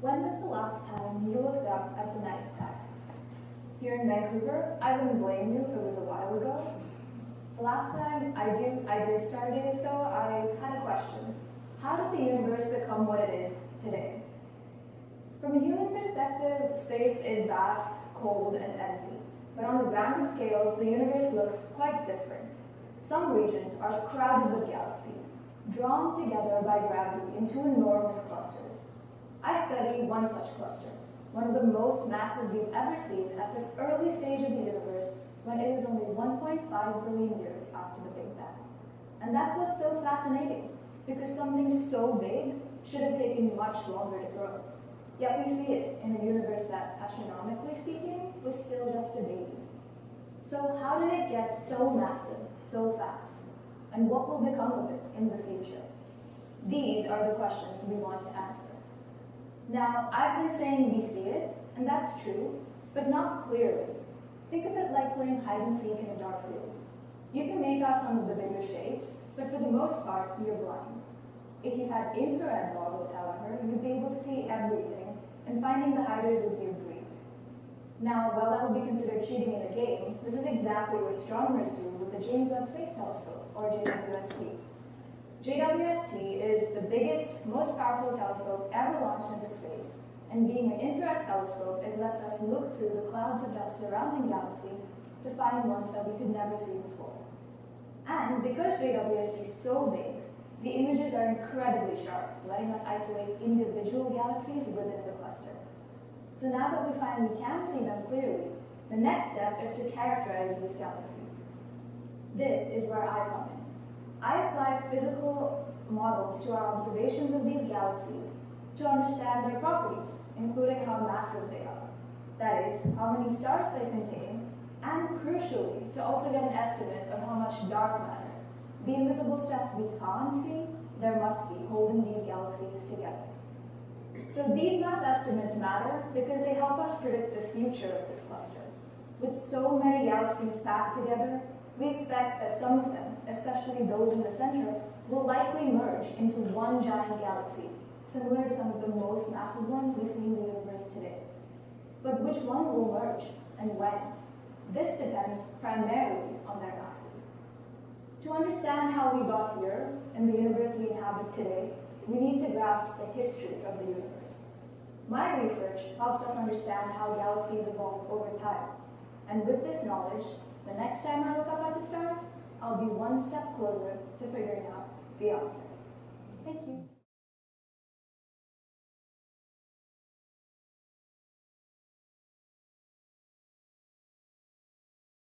When was the last time you looked up at the night sky? Here in Vancouver, I wouldn't blame you if it was a while ago. The last time I did stargaze though, I had a question. How did the universe become what it is today? From a human perspective, space is vast, cold, and empty. But on the grand scales, the universe looks quite different. Some regions are crowded with galaxies, drawn together by gravity into enormous clusters. I study one such cluster, one of the most massive we've ever seen at this early stage of the universe when it was only 1.5 billion years after the Big Bang. And that's what's so fascinating, because something so big should have taken much longer to grow. Yet we see it in a universe that, astronomically speaking, was still just a baby. So how did it get so massive, so fast? And what will become of it in the future? These are the questions we want to answer. Now, I've been saying we see it, and that's true, but not clearly. Think of it like playing hide and seek in a dark room. You can make out some of the bigger shapes, but for the most part, you're blind. If you had infrared goggles, however, you'd be able to see everything, and finding the hiders would be a breeze. Now, while that would be considered cheating in a game, this is exactly what astronomers do with the James Webb Space Telescope, or JWST. JWST is the biggest, most powerful telescope ever launched into space, and being an infrared telescope, it lets us look through the clouds of dust surrounding galaxies to find ones that we could never see before. And because JWST is so big, the images are incredibly sharp, letting us isolate individual galaxies within the cluster. So now that we finally can see them clearly, the next step is to characterize these galaxies. This is where I come in. I apply physical models to our observations of these galaxies to understand their properties, including how massive they are. That is, how many stars they contain, and crucially, to also get an estimate of how much dark matter, the invisible stuff we can't see, there must be holding these galaxies together. So these mass estimates matter because they help us predict the future of this cluster. With so many galaxies packed together, we expect that some of them, especially those in the center, will likely merge into one giant galaxy, similar to some of the most massive ones we see in the universe today. But which ones will merge, and when? This depends primarily on their masses. To understand how we got here, and the universe we inhabit today, we need to grasp the history of the universe. My research helps us understand how galaxies evolve over time. And with this knowledge, the next time I look up at the stars, I'll be one step closer to figuring out the answer.